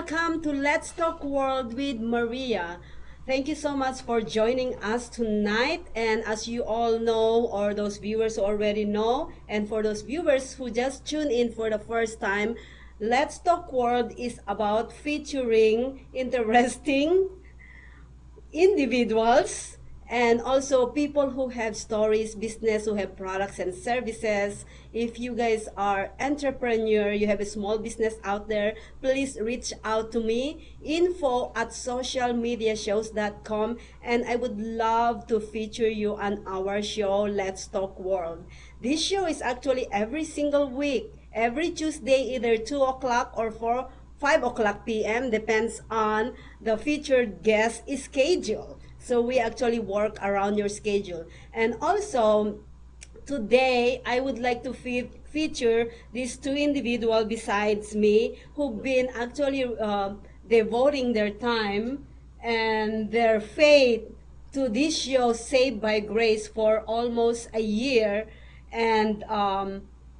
welcome to Let's Talk World with Maria. Thank you so much for joining us tonight. And as you all know, or those viewers who already know, and for those viewers who just tuned in for the first time, Let's Talk World is about featuring interesting individuals and also people who have stories, business who have products and services. If you guys are entrepreneur, you have a small business out there, please reach out to me, info@socialmediashows.com, and I would love to feature you on our show, Let's Talk World. This show is actually every single week, every Tuesday, either 2 o'clock or 5 o'clock p.m. depends on the featured guest schedule. So we actually work around your schedule. And also, today I would like to feature these two individuals besides me who've been actually devoting their time and their faith to this show, Saved by Grace, for almost a year. And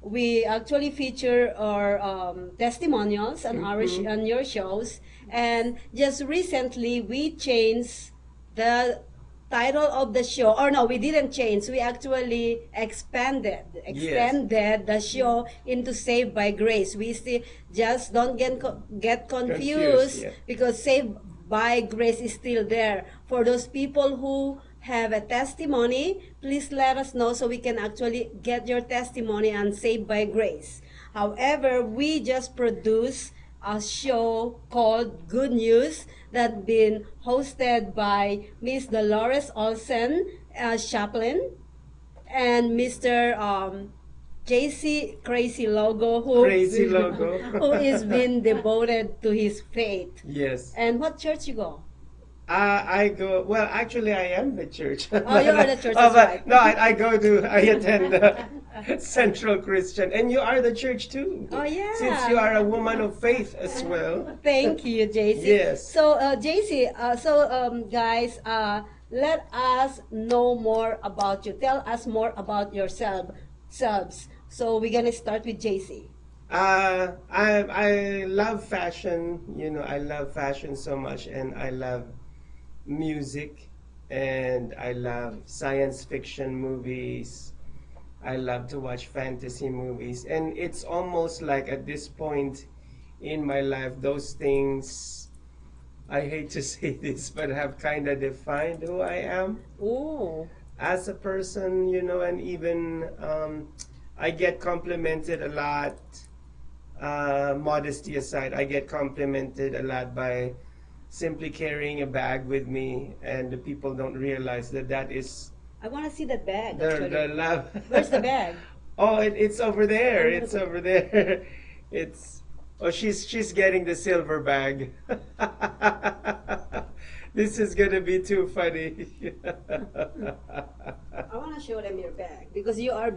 we actually feature our testimonials on on your shows. And just recently we changed the title of the show, or no, we didn't change, we actually extended the show into Saved by Grace. We still just don't get confused, Yeah. because Saved by Grace is still there. For those people who have a testimony, please let us know so we can actually get your testimony on Saved by Grace. However, we just produced a show called Good News that been hosted by Miss Delores Olsen, chaplain, and Mr. JC Crisologo, who is been devoted to his faith. Yes. And what church you go? I go, well, actually, I am the church. Oh, you are the church, Oh, that's but right. no, I attend Central Christian. And you are the church too. Oh, yeah. Since you are a woman of faith as well. Thank you, JC. Yes. So, JC, guys, let us know more about you. Tell us more about yourselves. So, we're going to start with JC. I love fashion. I love fashion so much, and I love music, and I love science fiction movies. I love to watch fantasy movies, and it's almost like at this point in my life, those things, I hate to say this, but have kind of defined who I am Oh, as a person, and even I get complimented a lot. Modesty aside, I get complimented a lot by simply carrying a bag with me, and the people don't realize that is I want to see that bag, the actually. love. Where's the bag? Oh, it's over there. It's over there. She's getting the silver bag. This is gonna be too funny. I want to show them your bag because you have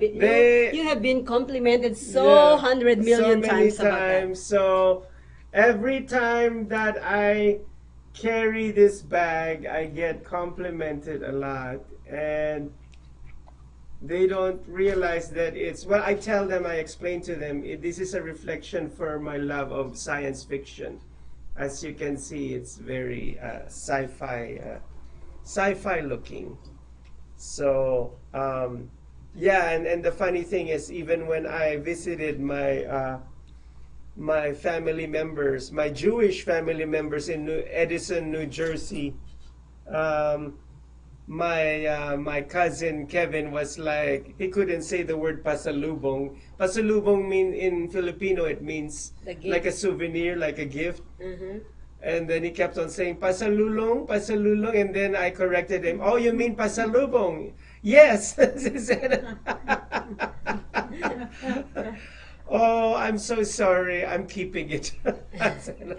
been complimented Yeah, 100 million so many times about that. times. So every time that I carry this bag, I get complimented a lot, and they don't realize that I tell them, I explain to them, this is a reflection for my love of science fiction. As you can see, it's very sci-fi looking. So yeah, and the funny thing is, even when I visited my family members, my Jewish family members in Edison, New Jersey, my cousin Kevin was like, he couldn't say the word pasalubong. Pasalubong in Filipino, it means like a souvenir, like a gift. Mm-hmm. And then he kept on saying pasalulong, pasalulong, and then I corrected him. Oh, you mean pasalubong? Yes. He said, oh, I'm so sorry. I'm keeping it. I said,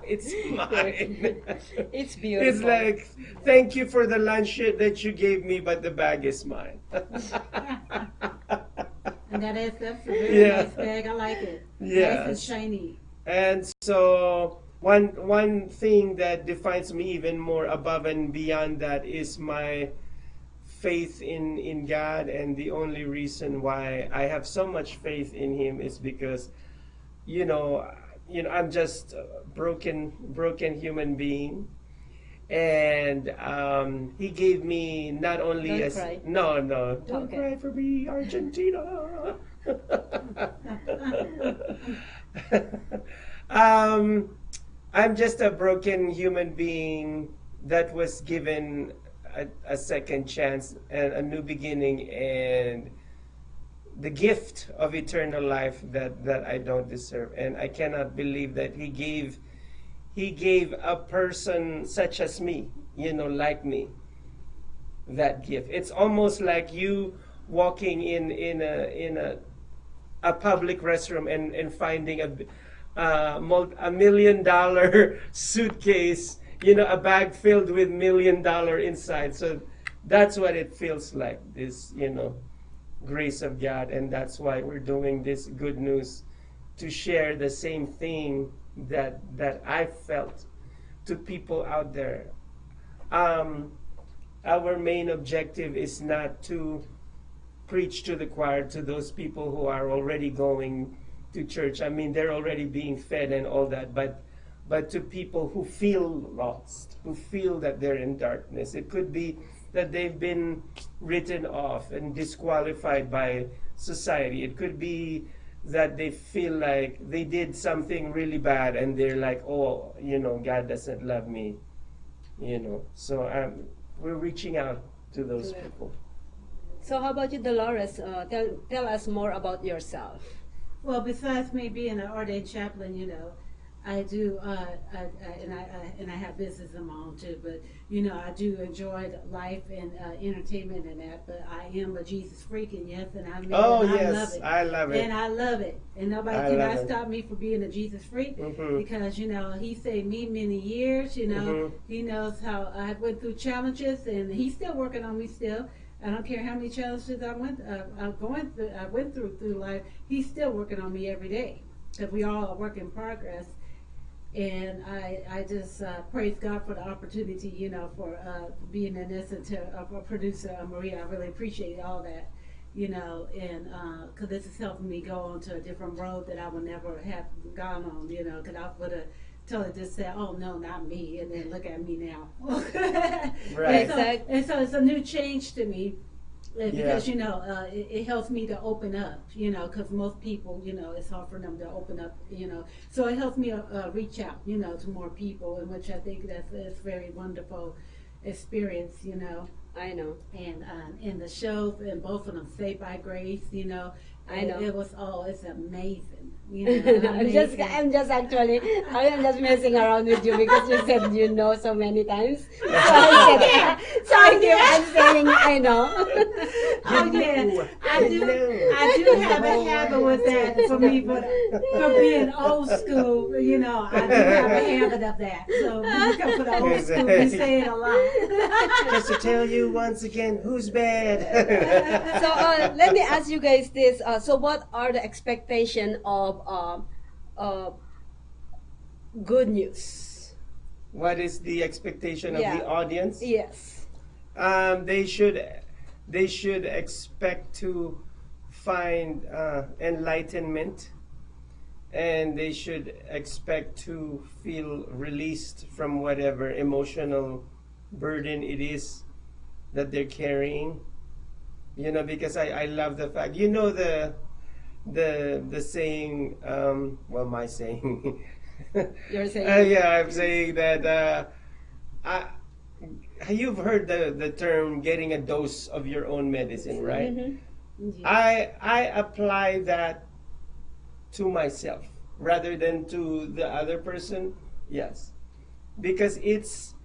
it's mine. It's beautiful. It's like, thank you for the lunch that you gave me, but the bag is mine. And that's a very Yeah. nice bag. I like it. Yes. Nice and shiny. And so one thing that defines me even more above and beyond that is my faith in God. And the only reason why I have so much faith in Him is because, I'm just a broken human being, and he gave me not only Don't a cry. no, no, don't Okay. cry for me, Argentina. um, I'm just a broken human being that was given a second chance and a new beginning and the gift of eternal life that I don't deserve. And I cannot believe that he gave a person such as me, like me, that gift. It's almost like you walking in a public restroom and finding a $1 million suitcase, a bag filled with $1 million inside. So that's what it feels like, this, grace of God. And that's why we're doing this good news, to share the same thing that I felt to people out there. Um, our main objective is not to preach to the choir, to those people who are already going to church. I mean, they're already being fed and all that, but to people who feel lost, who feel that they're in darkness. It could be that they've been written off and disqualified by society. It could be that they feel like they did something really bad and they're like, oh, God doesn't love me, So we're reaching out to those To them. people. So how about you, Dolores? Tell us more about yourself. Well, besides me being an ordained chaplain, I do, and I have business of my own too. But I do enjoy life and entertainment and that. But I am a Jesus freak, and yes, and I mean, Oh, and I yes, love it. I love it. And I love it, and nobody I cannot love it. stop me from being a Jesus freak Mhm. because he saved me many years. Mhm. He knows how I went through challenges, and he's still working on me still. I don't care how many challenges I went through life. He's still working on me every day because we all are work in progress. And I just praise God for the opportunity, for being in this and to a producer, Maria. I really appreciate all that, and because this is helping me go on to a different road that I would never have gone on, because I would have totally just said, oh, no, not me, and then look at me now. Right. And so it's a new change to me. Because Yeah. it helps me to open up, because most people, it's hard for them to open up, so it helps me reach out, to more people, and which I think that's very wonderful experience, I know. and in the shows, and both of them, Saved by Grace, I know. it's amazing, I'm just amazing. I'm just messing around with you because you said so many times. So I said, so I'm saying I know. Oh yeah, I do have a habit with that for me, but for being old school, I do have a habit of that. So when you come for the old school, we say it a lot. Just to tell you once again, who's bad? So let me ask you guys this. So what are the expectation of good news? What is the expectation of Yeah. the audience? Yes. They should expect to find enlightenment, and they should expect to feel released from whatever emotional burden it is that they're carrying. Because I love the fact, the saying, well, my saying. You're saying. Yeah, I'm saying that you've heard the term getting a dose of your own medicine, right? Mhm. I apply that to myself rather than to the other person. Yes, because it's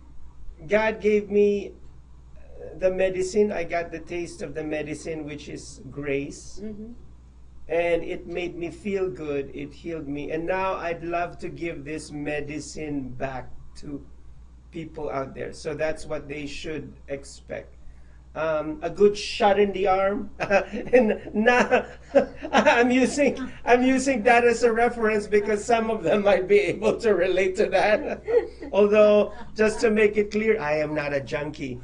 God gave me the medicine. I got the taste of the medicine, which is grace. Mhm. And it made me feel good. It healed me. And now I'd love to give this medicine back to people out there. So that's what they should expect. A good shot in the arm. And now I'm using that as a reference because some of them might be able to relate to that. Although, just to make it clear, I am not a junkie.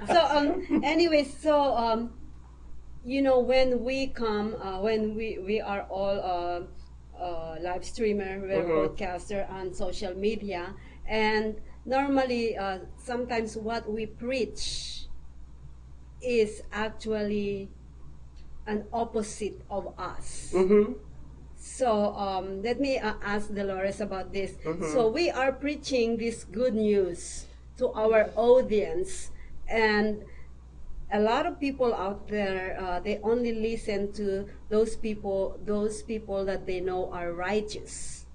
So anyways, so when we come, when we are all live streamer, we're broadcaster on social media, and normally sometimes what we preach is actually an opposite of us. So let me ask Delores about this. So we are preaching this good news to our audience, and a lot of people out there, they only listen to those people that they know are righteous.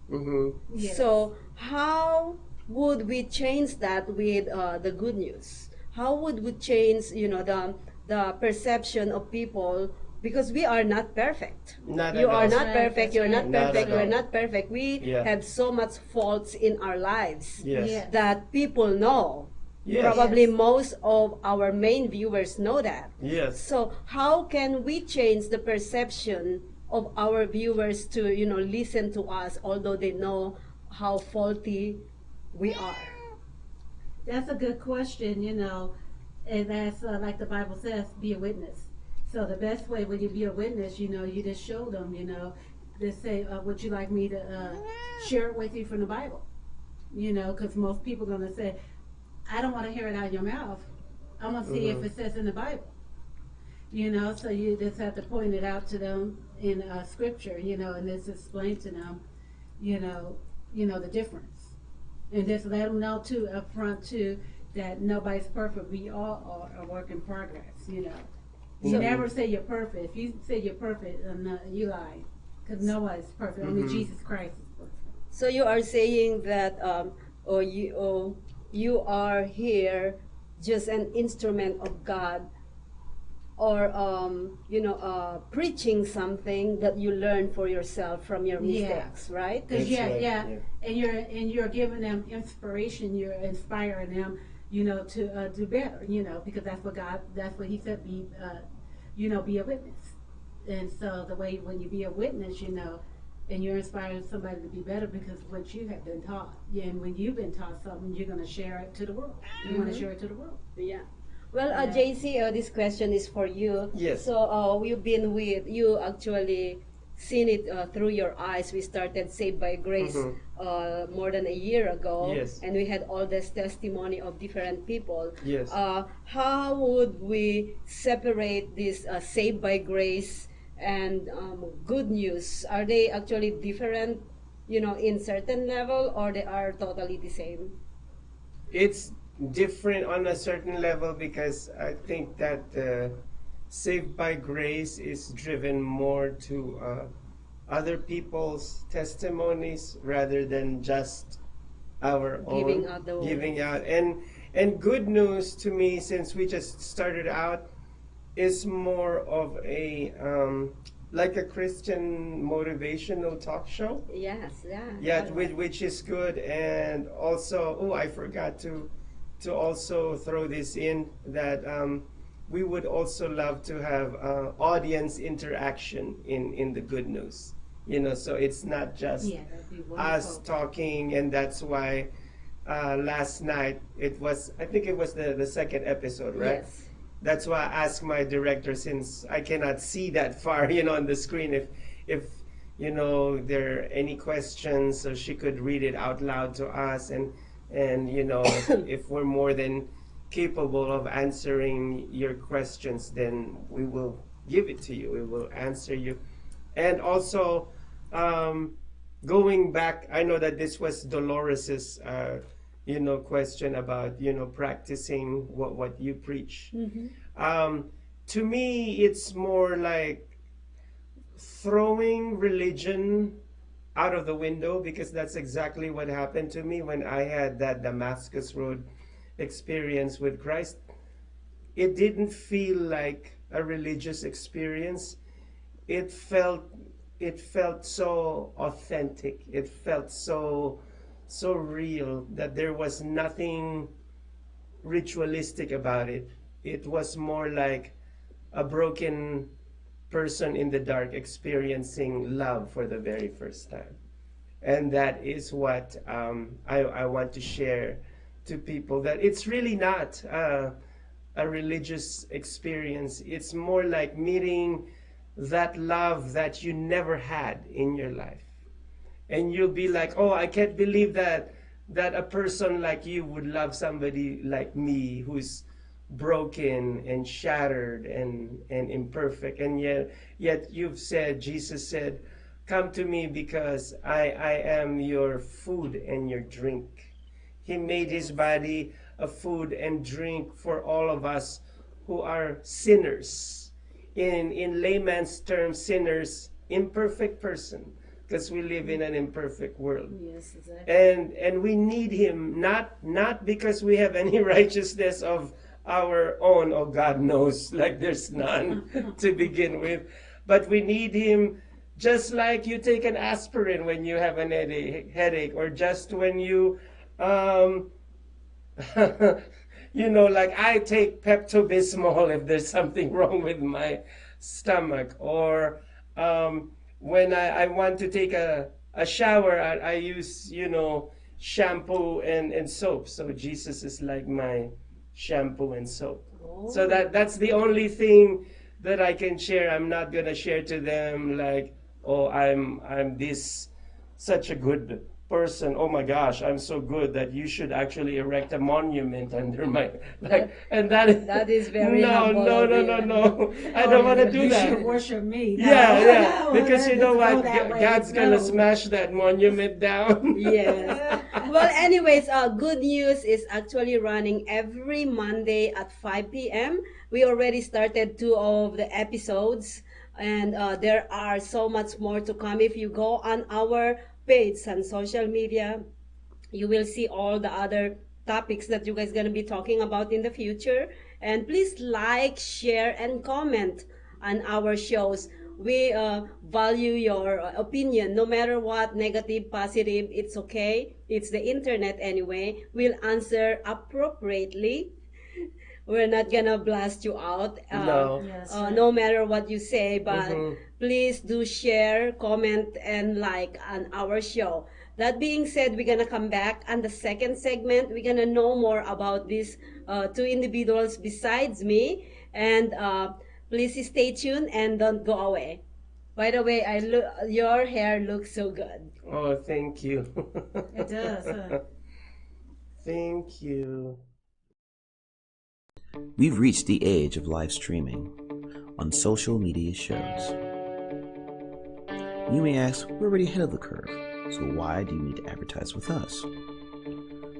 Yes. So how would we change that with the good news? How would we change, the perception of people? Because we are not perfect. Not You at are all. not Right, perfect. that's You're not right. Not perfect. at We're all. not perfect. We Yeah. have so much faults in our lives Yes. Yeah. that people know. Yes. Probably Yes. most of our main viewers know that. Yes. So how can we change the perception of our viewers to, listen to us, although they know how faulty we are? That's a good question, and that's like the Bible says, be a witness. So the best way when you be a witness, you just show them, just say, would you like me to share it with you from the Bible? Because most people are going to say, I don't want to hear it out of your mouth. I want to see if it says in the Bible. So you just have to point it out to them in scripture, and just explain to them, the difference. And just let them know too, up front too, that nobody's perfect. We all are a work in progress, You never say you're perfect. If you say you're perfect, you lie. Because nobody's perfect. Only Jesus Christ is perfect. So you are saying that you are here just an instrument of God, or preaching something that you learn for yourself from your mistakes, right? Because That's right, yeah, yeah. and you're giving them inspiration. You're inspiring them, to do better. Because that's what He said. Be a witness. And so the way when you be a witness, and you're inspiring somebody to be better because what you have been taught. Yeah, and when you've been taught something, you're going to share it to the world. You want to share it to the world. Yeah. Well, Yeah. JC, this question is for you. Yes. So we've been with you, actually seen it through your eyes. We started Saved by Grace more than a year ago. Yes. And we had all this testimony of different people. Yes. How would we separate this Saved by Grace and good news? Are they actually different, in certain level, or they are totally the same? It's different on a certain level because I think that Saved by Grace is driven more to other people's testimonies rather than just our Giving own out the word. giving out. And good news to me, since we just started out, is more of a like a Christian motivational talk show. Yes, yeah. Yeah, which is good. And also, I forgot to also throw this in that we would also love to have audience interaction in the good news. So it's not just Yeah, that'd be wonderful. us talking, and that's why last night I think it was the second episode, right? Yes. That's why I asked my director, since I cannot see that far, on the screen, if there are any questions, so she could read it out loud to us, and if we're more than capable of answering your questions, then we will give it to you. We will answer you. And also, going back, I know that this was Dolores's question about practicing what you preach. To me, it's more like throwing religion out of the window, because that's exactly what happened to me when I had that Damascus Road experience with Christ. It didn't feel like a religious experience. It felt so authentic. It felt so real that there was nothing ritualistic about it. It was more like a broken person in the dark experiencing love for the very first time. And that is what I want to share to people, that it's really not a religious experience. It's more like meeting that love that you never had in your life. and you'll be like, oh, I can't believe that a person like you would love somebody like me who's broken and shattered and imperfect. And yet you've said, Jesus said, come to me because I am your food and your drink. He made his body a food and drink for all of us who are sinners. In layman's terms, sinners, imperfect person, because we live in an imperfect world. Yes, exactly. And we need him, not because we have any righteousness of our own, oh God knows, like there's none to begin with, but we need him just like you take an aspirin when you have an headache, or just when you you know, like I take Pepto-Bismol if there's something wrong with my stomach, or when I want to take a shower, I use, you know, shampoo and soap. So Jesus is like my shampoo and soap. So that's the only thing that I can share. I'm not gonna share to them like, oh, I'm this such a good person. Oh my gosh, I'm so good that you should actually erect a monument under my like. And That is very humble no. I don't want to do You that. should worship me. No, Yeah, no, because you know let's what? go that way. God's gonna No. smash that monument down. Yes. Well, anyways, good news is actually running every Monday at 5 p.m. We already started 2 of the episodes, and there are so much more to come. If you go on our page and social media, you will see all the other topics that you guys gonna be talking about in the future. And please like, share, and comment on our shows. We value your opinion, no matter what, negative, positive, it's okay. It's the internet anyway. We'll answer appropriately. We're not gonna blast you out, No. Yes, no matter what you say, but Mhm. please do share, comment, and like on our show. That being said, we're gonna come back on the second segment. We're gonna know more about these 2 individuals besides me, and please stay tuned and don't go away. By the way, your hair looks so good. Oh, thank you. It does. Thank you. We've reached the age of live streaming on social media shows. You may ask, we're already ahead of the curve, so why do you need to advertise with us?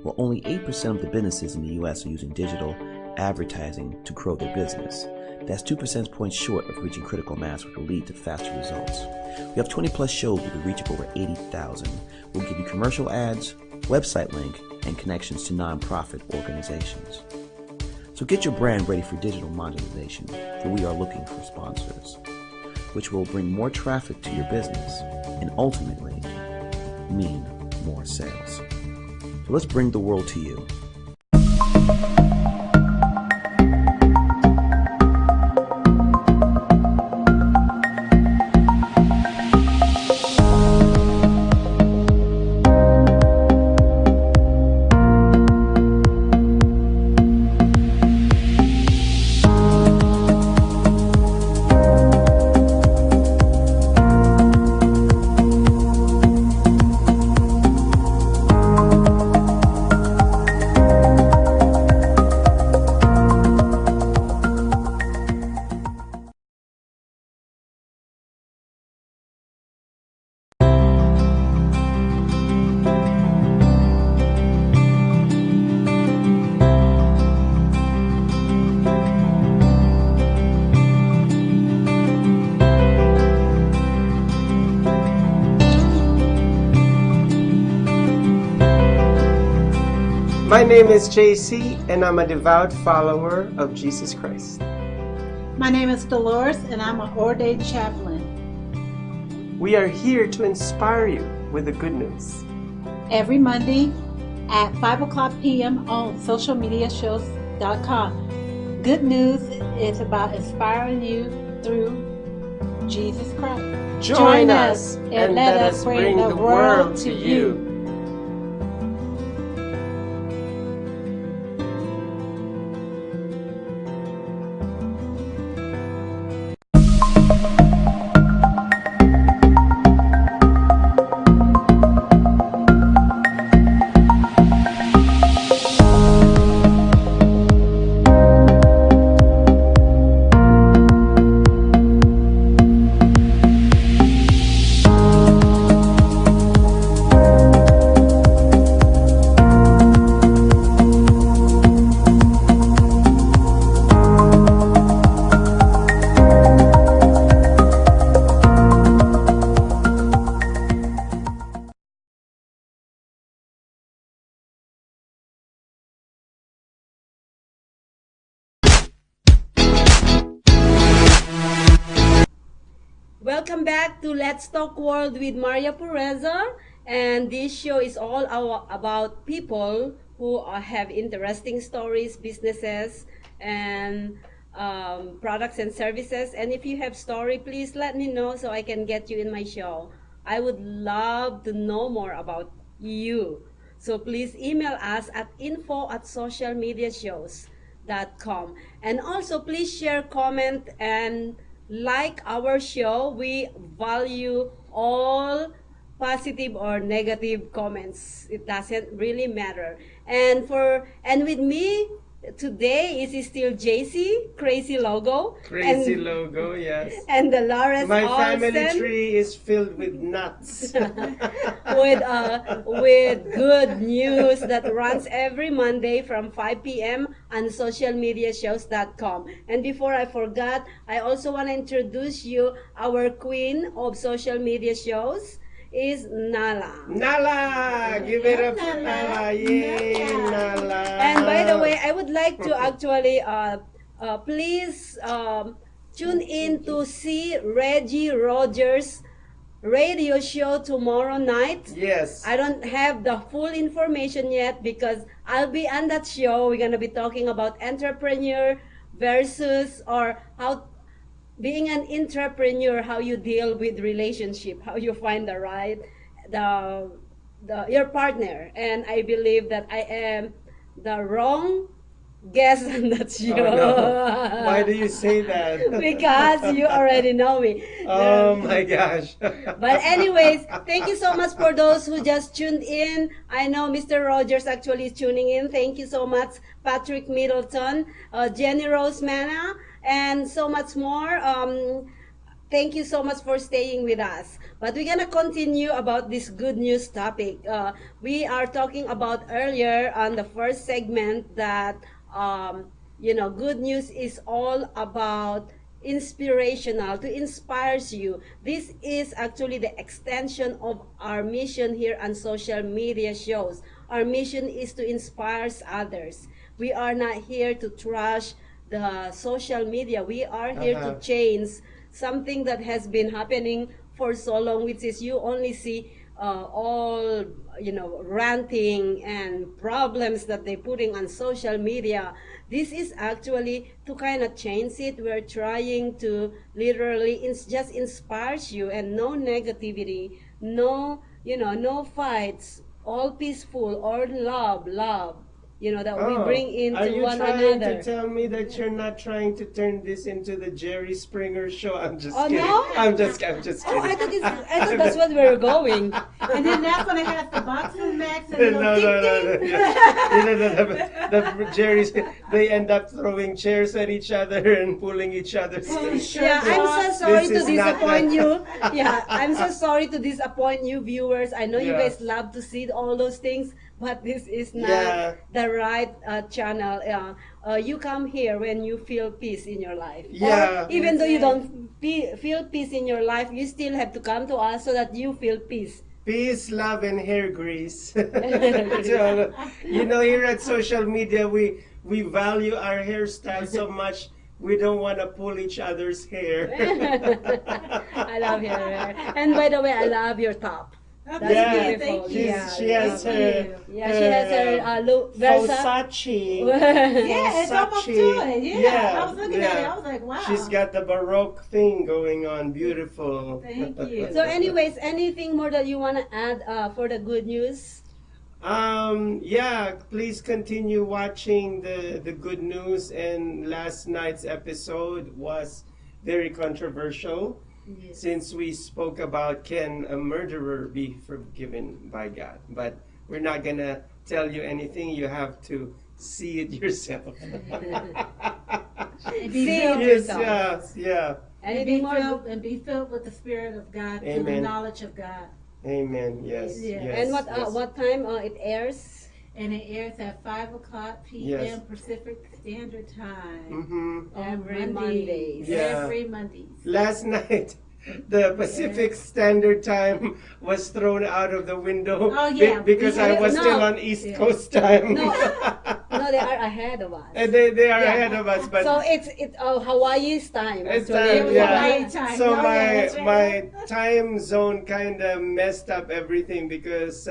Well, only 8% of the businesses in the US are using digital advertising to grow their business. That's 2 percentage points short of reaching critical mass, which will lead to faster results. We have 20 plus shows with a reach of over 80,000. We'll give you commercial ads, website link, and connections to nonprofit organizations. So get your brand ready for digital monetization, for we are looking for sponsors, which will bring more traffic to your business and ultimately mean more sales. So let's bring the world to you. My name is JC, and I'm a devout follower of Jesus Christ. My name is Delores, and I'm an ordained chaplain. We are here to inspire you with the good news. Every Monday at 5 o'clock p.m. on socialmediashows.com. Good news is about inspiring you through Jesus Christ. Join us and let us bring the world to you. welcome back to Let's Talk World with Maria Pureza. And this show is all about people who have interesting stories, businesses, and products and services. And if you have story, please let me know so I can get you in my show. I would love to know more about you. So please email us at info@socialmediashows.com. And also please share, comment, and like our show. We value all positive or negative comments. It doesn't really matter. And with me today is still JC, Crisologo. Crisologo, yes. And Delores My Olsen, family tree is filled with nuts. with good news that runs every Monday from 5 p.m. on socialmediashows.com. And before I forgot, I also want to introduce you our queen of social media shows is Nala. Nala! Give it up for Nala. Yay, Nala. And by the way, I would like to actually please tune in to see Reggie Rogers' radio show tomorrow night. Yes. I don't have the full information yet because I'll be on that show. We're going to be talking about entrepreneur versus or how being an entrepreneur, how you deal with relationship, how you find your partner. And I believe that I am the wrong guest on that show. Oh, no. Why do you say that? Because you already know me. Oh my gosh. But anyways, thank you so much for those who just tuned in. I know Mr. Rogers actually is tuning in. Thank you so much, Patrick Middleton, Jenny Rose Mana, and so much more. Thank you so much for staying with us. But we're gonna continue about this good news topic. We are talking about earlier on the first segment that good news is all about inspirational, to inspires you. This is actually the extension of our mission here on social media shows. Our mission is to inspire others. We are not here to trash the social media. We are here to change something that has been happening for so long, which is you only see all ranting and problems that they're putting on social media. This is actually to kind of change it. We're trying to literally just inspires you, and no negativity, no fights, all peaceful, or love that we bring into one another. Are you trying to tell me that you're not trying to turn this into the Jerry Springer show? I'm just kidding. No? I'm just kidding. Oh, I thought that's what we were going. And then that's when it has the boxing match and The Jerry's, they end up throwing chairs at each other and pulling each other's shirts. Yeah, I'm so sorry This to is not disappoint that. you. Yeah, I'm so sorry to disappoint you viewers. I know you Yeah. guys love to see all those things, but this is not Yeah. the right channel. You come here when you feel peace in your life. Yeah. Or even though you don't feel peace in your life, you still have to come to us so that you feel peace. Peace, love, and hair grease. So, here at social media, we value our hairstyle so much. We don't want to pull each other's hair. I love your hair. And by the way, I love your top. That's Yeah, beautiful. she has her. Yeah, she has her look. Versa. Versace. Yeah, it's almost Versace. to it. Yeah. Yeah, I was looking at it. I was like, wow. She's got the Baroque thing going on. Beautiful. Thank you. So anyways, anything more that you want to add for the good news? Please continue watching the good news. And last night's episode was very controversial. Yes. Since we spoke about can a murderer be forgiven by God, but we're not gonna tell you anything. You have to see it yourself. See it yourself. Yes, yeah. Anything more? And be filled with the Spirit of God, to the Amen. knowledge of God. Amen. Yes. Yeah. Yes. And yes. what time it airs? And it airs at 5 o'clock p.m. Yes. Pacific Standard Time. Mm-hmm. On Every Mondays. Mondays. Yeah. Every Mondays. Last night, the Pacific Standard Time was thrown out of the window Oh, yeah. because I was No. still on East Yeah. Coast time. No, no, they are ahead of us. And they are Yeah. ahead of us, but So it's Hawaii's time. It's actually. time, was yeah. Hawaii time. So Oh, my yeah, that's right. my time zone kind of messed up everything because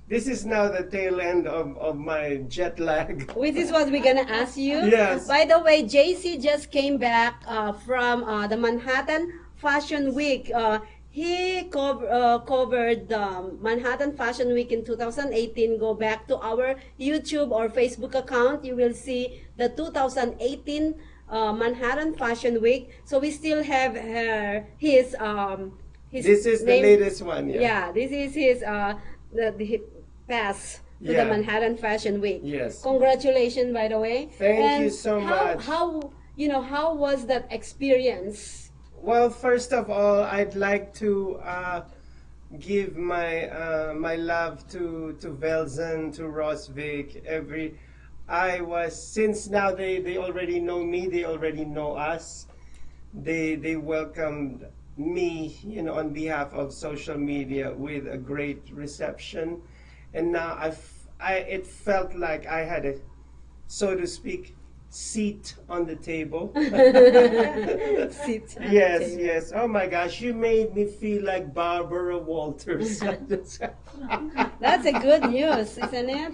this is now the tail end of my jet lag. Which is what we're gonna ask you. Yes. By the way, JC just came back from the Manhattan Fashion Week. He covered the Manhattan Fashion Week in 2018. Go back to our YouTube or Facebook account. You will see the 2018 Manhattan Fashion Week. So we still have his This is the name- latest one, yeah. Yeah, this is his the pass to Yeah. the Manhattan Fashion Week. Yes. Congratulations, by the way. Thank you so how, much. How was that experience? Well, first of all, I'd like to give my my love to Velzen, to Rosvik, since now they already know me, they already know us. They welcomed me, on behalf of social media with a great reception, and now it felt like I had a, so to speak, seat on the table. Sit at the Yes, table. yes. Oh my gosh, you made me feel like Barbara Walters. That's a good news, isn't it?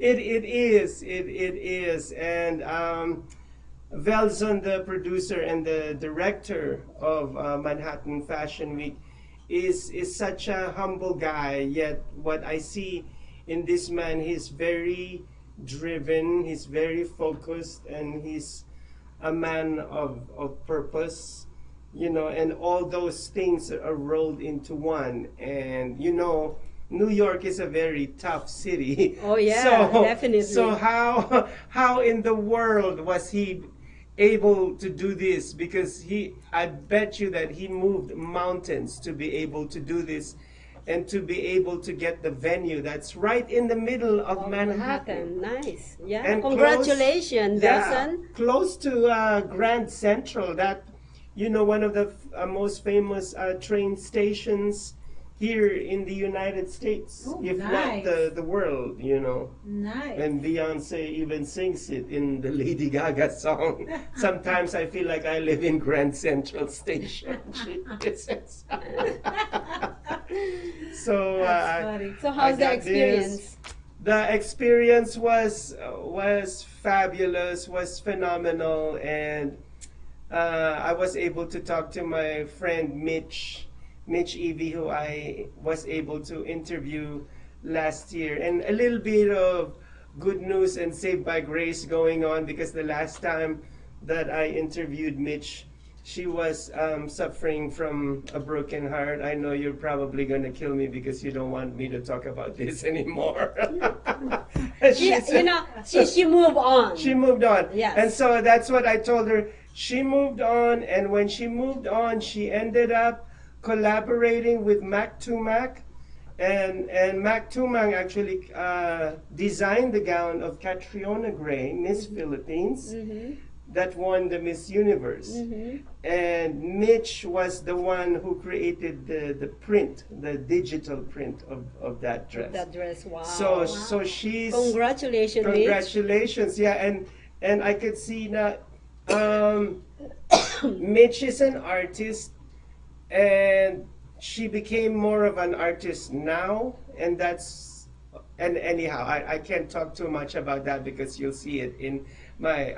It is. And Velzon, the producer and the director of Manhattan Fashion Week, is such a humble guy. Yet what I see in this man, he's very driven, he's very focused, and he's a man of purpose, and all those things are rolled into one. And New York is a very tough city. Oh, yeah, definitely. So how in the world was he able to do this? Because I bet you that he moved mountains to be able to do this, and to be able to get the venue that's right in the middle of Manhattan. Nice. Yeah. And Congratulations, Wilson. close to Grand Central, that one of the most famous train stations here in the United States, Oh, if nice. not the world. Nice. And Beyonce even sings it in the Lady Gaga song. Sometimes I feel like I live in Grand Central Station. So That's funny. So I how's the got experience? this. The experience was fabulous, was phenomenal, and I was able to talk to my friend Mitch Evie, who I was able to interview last year, and a little bit of good news and saved by grace going on, because the last time that I interviewed Mitch, she was suffering from a broken heart. I know you're probably going to kill me because you don't want me to talk about this anymore. She moved on. She moved on. Yes. And so that's what I told her. She moved on, and when she moved on, she ended up collaborating with Mac Tumac. And Mac Tumang actually designed the gown of Catriona Gray, Miss Philippines, that won the Miss Universe. And Mitch was the one who created the print, the digital print of that dress. That dress, wow. So she's Congratulations, Mitch. congratulations, yeah, and I could see that Mitch is an artist, and she became more of an artist now, and anyhow, I can't talk too much about that because you'll see it in my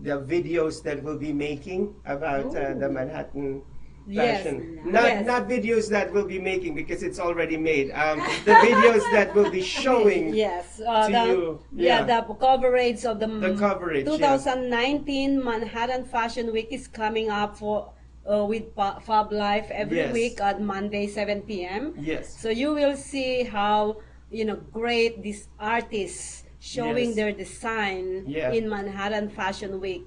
the videos that we'll be making about the Manhattan Yes. fashion. Yes. Not videos that we'll be making because it's already made. The videos that will be showing Yes, to you. the coverage of the coverage, 2019 Manhattan Fashion Week is coming up with Fab Life every Yes. week on Monday 7 p.m. Yes. So you will see how great these artists showing Yes. their design Yeah. in Manhattan Fashion Week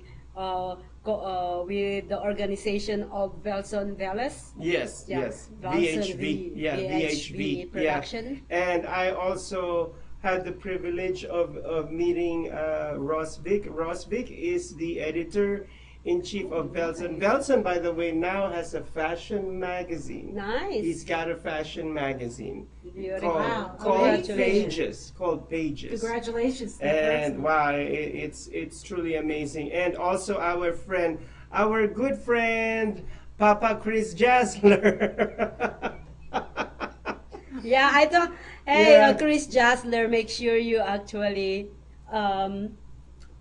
with the organization of Velson Veles. Yes, Yeah. yes. Velson VHV. Yeah, VHV. production. Yeah. And I also had the privilege of meeting Ross Vick. Ross Vick is the editor in chief of Velson. Velson, by the way, now has a fashion magazine. Nice. He's got a fashion magazine Beautiful. Wow. called Congratulations. Pages. Called Pages. Congratulations. And wow, it's truly amazing. And also our good friend, Papa Chris Jasler. Yeah, I thought, hey, Yeah. Chris Jasler, make sure you actually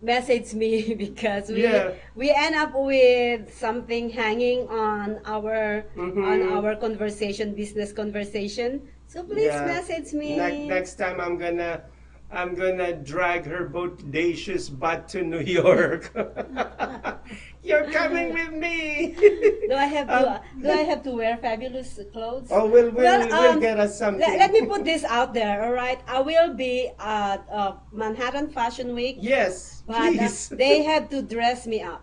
message me because Yeah. we end up with something hanging on our conversation, business conversation. So please Yeah. message me. Next time I'm gonna drag her bodacious butt to New York. You're coming with me. Do I have to wear fabulous clothes? Oh, we'll get us something. Let me put this out there, all right? I will be at Manhattan Fashion Week, Yes, but please. they have to dress me up.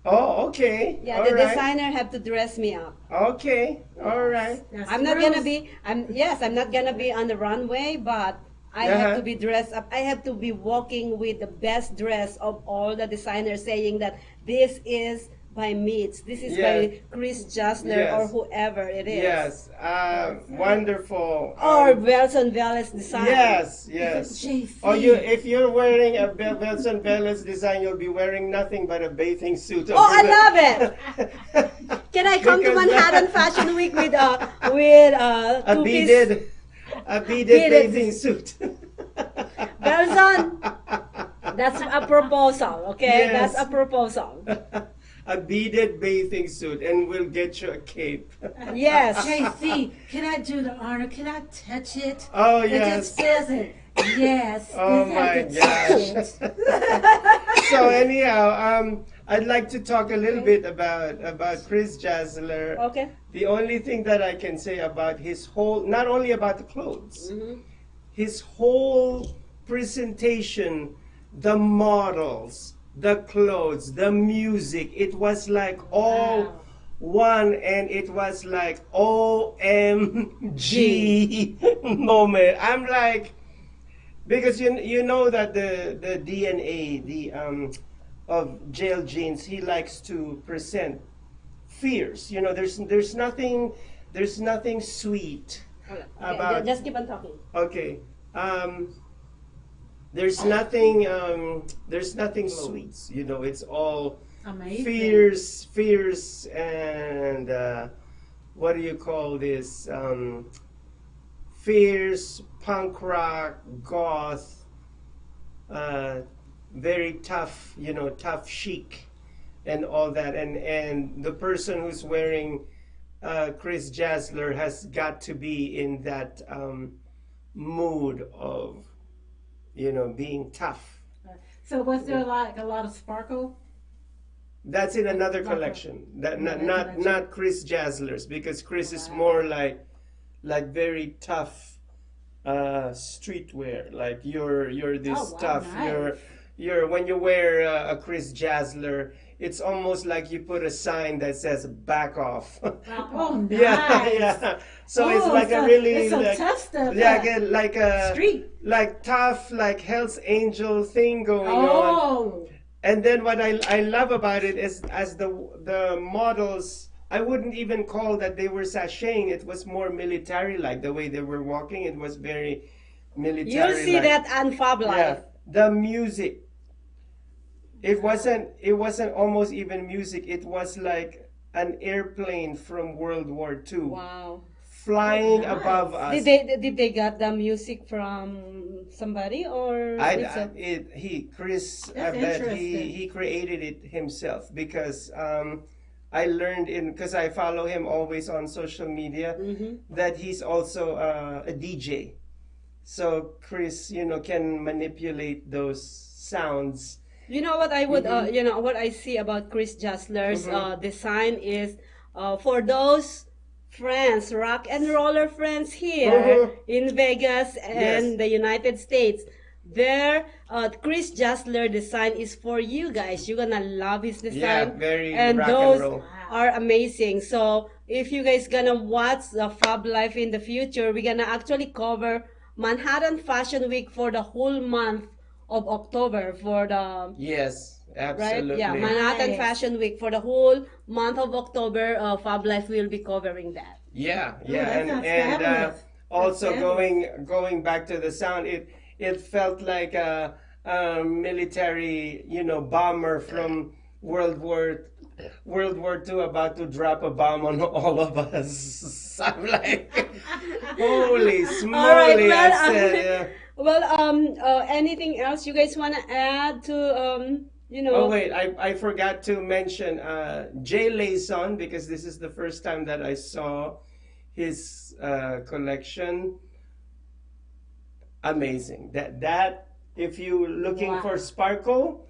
Oh, okay. Yeah, All the right. designer have to dress me up. Okay, all right. That's I'm not gross. gonna be. I'm not gonna be on the runway, but I Uh-huh. have to be dressed up. I have to be walking with the best dress of all the designers, saying that this is by Meets, this is Yeah. by Chris Jasler Yes. or whoever it is. Yes, wonderful. Or Wilson Velez design. Yes, yes. JC. Or if you're wearing a Wilson Velez design, you'll be wearing nothing but a bathing suit. Oh, I love it. Can I come to Because- Manhattan Fashion Week with a two-piece? beaded bathing suit. Belson, that's a proposal, okay? Yes. That's a proposal. A beaded bathing suit, and we'll get you a cape. Yes. JC, can I do the honor? Can I touch it? Oh, It yes. just says it. Yes. Oh, you have my to touch gosh. it. So anyhow, I'd like to talk a little bit about Chris Jasler. Okay. The only thing that I can say about his whole, not only about the clothes, his whole presentation, the models, the clothes, the music, it was like all Wow. one, and it was like OMG moment. I'm like, because you know that the DNA of Jail Jeans, he likes to present fierce. You know, there's nothing sweet about. Just keep on talking. Okay. There's nothing sweet. You know, it's all Amazing. fierce, and what do you call this? Fierce punk rock, goth, very tough. You know, tough chic, and all that. And the person who's wearing Chris Jasler has got to be in that mood of, you know, being tough. So was there like a lot of sparkle? That's in another Like a- collection. That another not collection. not Chris Jasler's, because Chris is more like very tough streetwear. Like you're this Oh, wow, tough. nice. You're when you wear a Chris Jasler, it's almost like you put a sign that says "back off." Oh, nice. Yeah, yeah. So it's Oh, like so a really it's so like, tough stuff. like a Street. like tough, like Hell's Angel thing going on. Oh. And then what I love about it is, as the models, I wouldn't even call that they were sashaying. It was more military-like. The way they were walking, it was very military-like. You'll see that on Fab Life. Yeah, the music. It wasn't almost even music. It was like an airplane from World War II Wow. flying Oh, nice. above us. Did they get the music from somebody or Chris, I That's bet interesting. he created it himself, because I learned because I follow him always on social media, that he's also a DJ. So Chris, you know, can manipulate those sounds. You know what I would, you know what I see about Chris Jasler's design is for those friends, rock and roller friends here in Vegas and Yes. the United States. Their Chris Jasler design is for you guys. You're gonna love his design. Yeah, very and rock those and roll. are amazing. So if you guys gonna watch the Fab Life in the future, we're gonna actually cover Manhattan Fashion Week for the whole month of October for the Yes, Absolutely. Yeah, Manhattan Nice. Fashion Week for the whole month of October. Fab Life will be covering that. Yeah, Ooh, yeah, that and sounds and fabulous. also That's fabulous. going back to the sound, it felt like a military, bomber from World War World War II about to drop a bomb on all of us. I'm like, holy All right. smoly! I Well, said, yeah. anything else you guys want to add to Oh wait, I forgot to mention Jay Layson because this is the first time that I saw his collection. Amazing. That if you looking for Wow. sparkle,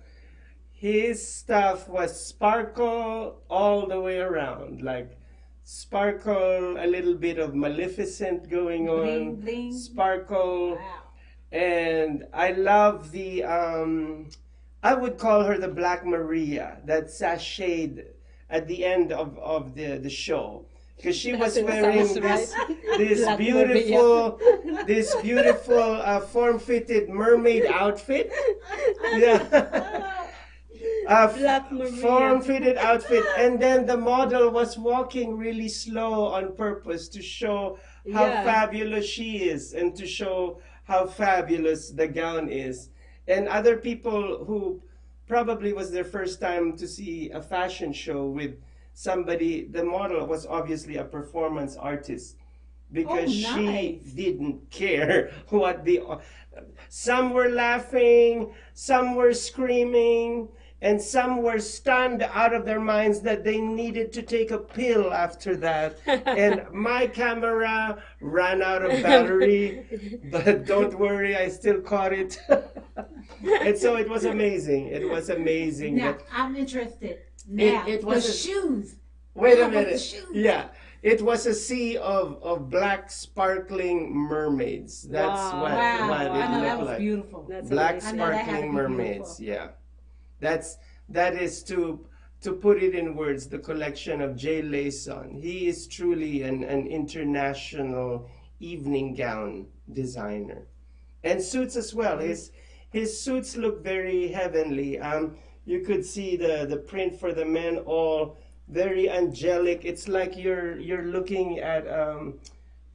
his stuff was sparkle all the way around. Like sparkle, a little bit of Maleficent going Bling, on, bling. sparkle, Wow. and I love the I would call her the Black Maria that sashayed at the end of the show because she was That wearing sounds right. this Black beautiful form-fitted mermaid outfit. Yeah. Black Maria. Form-fitted outfit, and then the model was walking really slow on purpose to show how Yeah. fabulous she is and to show how fabulous the gown is. And other people who probably was their first time to see a fashion show with somebody, the model was obviously a performance artist because Oh, she nice. didn't care what the some were laughing, some were screaming, and some were stunned out of their minds that they needed to take a pill after that. And my camera ran out of battery, but don't worry, I still caught it. And so it was amazing. It was amazing. Now that I'm interested. Now it the was a- shoes. Wait How a about the minute. shoes? Yeah. It was a sea of black sparkling mermaids. That's Wow. what, Wow. what it I know that looked was like. beautiful. That's Black amazing. I know that had to sparkling be mermaids. beautiful. Yeah. That is to put it in words, the collection of Jay Layson. He is truly an international evening gown designer. And suits as well. His suits look very heavenly. You could see the print for the men all very angelic. It's like you're looking at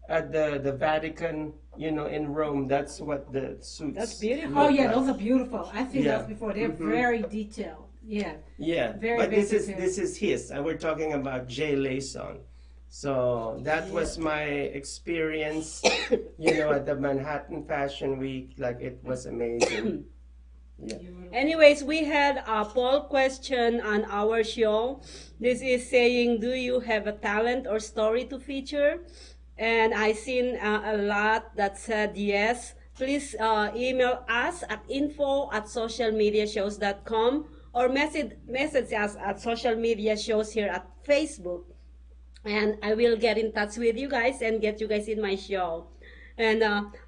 the Vatican, in Rome. That's what the suits. That's beautiful. Oh look yeah, like. those are beautiful. I've seen Yeah. those before. They're Mhm. very detailed. Yeah. Yeah, Very, but very this is detailed. this is his, and we're talking about Jay Layson. So that was my experience, at the Manhattan Fashion Week. Like it was amazing. Yeah. Anyways, we had a poll question on our show. This is saying, do you have a talent or story to feature? And I seen a lot that said yes. Please email us at info@socialmediashows.com or message us at social media shows here at Facebook. And I will get in touch with you guys and get you guys in my show. And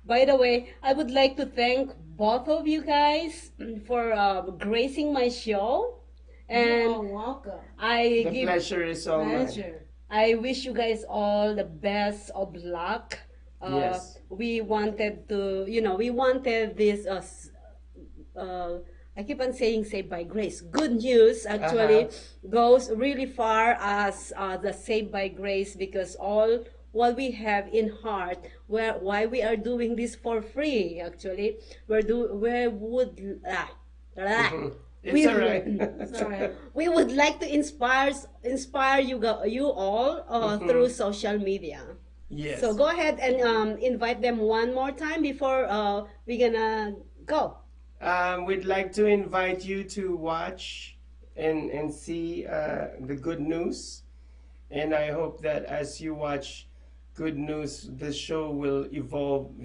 by the way, I would like to thank both of you guys for gracing my show. You're And welcome. I The give, pleasure is all mine. Pleasure. I wish you guys all the best of luck. Yes. We wanted to, we wanted this. I keep on saying "Saved by Grace." Good news actually goes really far as the Saved by Grace because all what we have in heart, why we are doing this for free. Actually, we would It's all right. It's all right. we would like to inspire you all through social media. Yes. So go ahead and invite them one more time before we're gonna go. We'd like to invite you to watch and see the Good News. And I hope that as you watch Good News, the show will evolve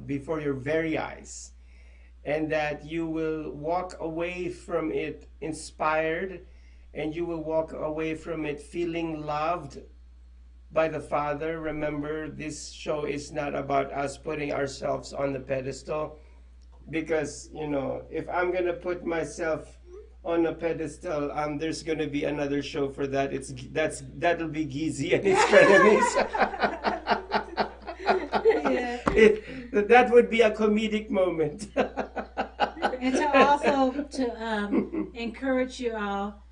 before your very eyes. And that you will walk away from it inspired, and you will walk away from it feeling loved by the Father. Remember, this show is not about us putting ourselves on the pedestal. Because if I'm gonna put myself on a pedestal, there's gonna be another show for that. That'll be Gizi and his frenemies. Yeah. That would be a comedic moment. And to also to encourage you all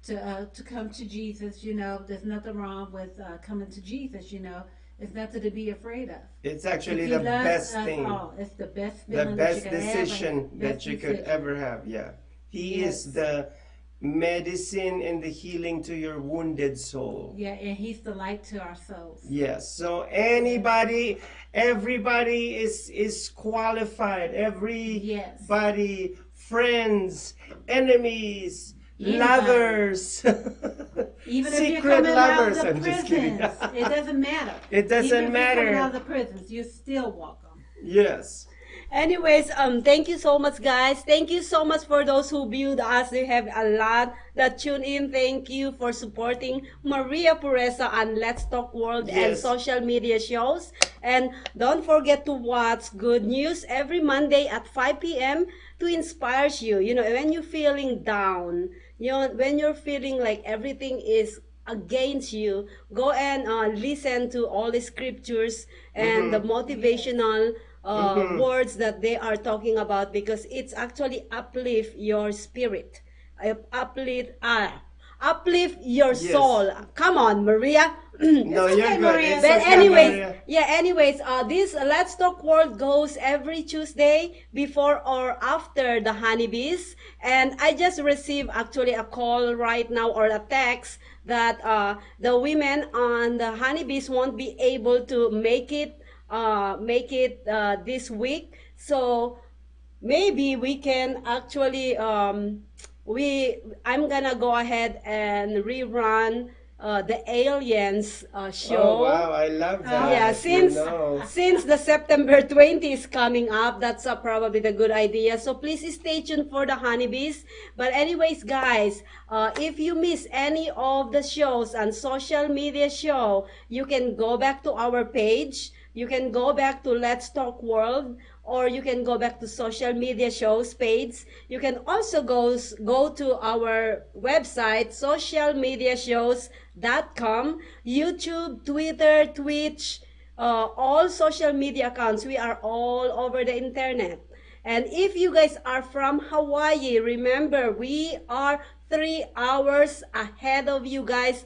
to come to Jesus. You know, there's nothing wrong with coming to Jesus. You know, it's nothing to be afraid of. It's If actually He the loves best us thing, all, it's the best the feeling best that you could decision have. that you could ever have. Yeah. He is the medicine and the healing to your wounded soul. Yeah, and He's the light to our souls. Yes. So anybody, everybody is qualified. Everybody, friends, enemies, Anybody. lovers, Even if you're secret coming lovers. out of I'm the just kidding. prisons, it doesn't matter. It doesn't Even if matter. You're coming out of the prisons, you're still welcome. Yes. Anyways, thank you so much, guys. Thank you so much for those who viewed us. We have a lot that tune in. Thank you for supporting Maria Pureza and Let's Talk World and Yes. social media shows. And don't forget to watch Good News every Monday at 5 p.m. to inspire you. You know, when you're feeling down, you know, when you're feeling like everything is against you, go and listen to all the scriptures and the motivational words that they are talking about, because it's actually uplift your spirit, uplift your Yes. soul. Come on, Maria. No, you're okay, good. Maria. It's But okay, anyways, Maria. this Let's Talk World goes every Tuesday before or after the honeybees. And I just received actually a call right now, or a text, that the women on the honeybees won't be able to make it this week. So maybe we can actually I'm gonna go ahead and rerun the aliens show. Oh wow, I love that. Yeah, You know. since the September 20 is coming up, that's probably the good idea. So please stay tuned for the honeybees. But anyways, guys, if you miss any of the shows and social media show, you can go back to our page. You can go back to Let's Talk World, or you can go back to social media shows page. You can also go to our website, socialmediashows.com, YouTube, Twitter, Twitch, all social media accounts. We are all over the internet. And if you guys are from Hawaii, remember, we are 3 hours ahead of you guys.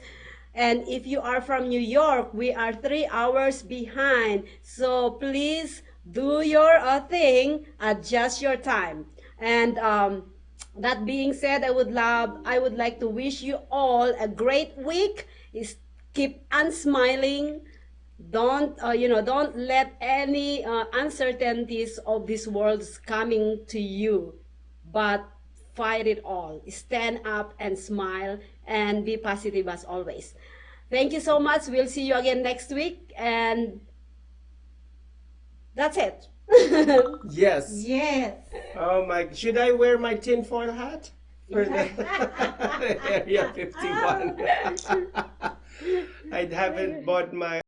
And if you are from New York, we are 3 hours behind. So please do your thing, adjust your time. And that being said, I would like to wish you all a great week. Keep on smiling. Don't don't let any uncertainties of this world coming to you, but fight it all. Stand up and smile and be positive as always. Thank you so much. We'll see you again next week, and that's it. Yes. Yes. Oh my! Should I wear my tinfoil hat for the Area 51? I haven't bought my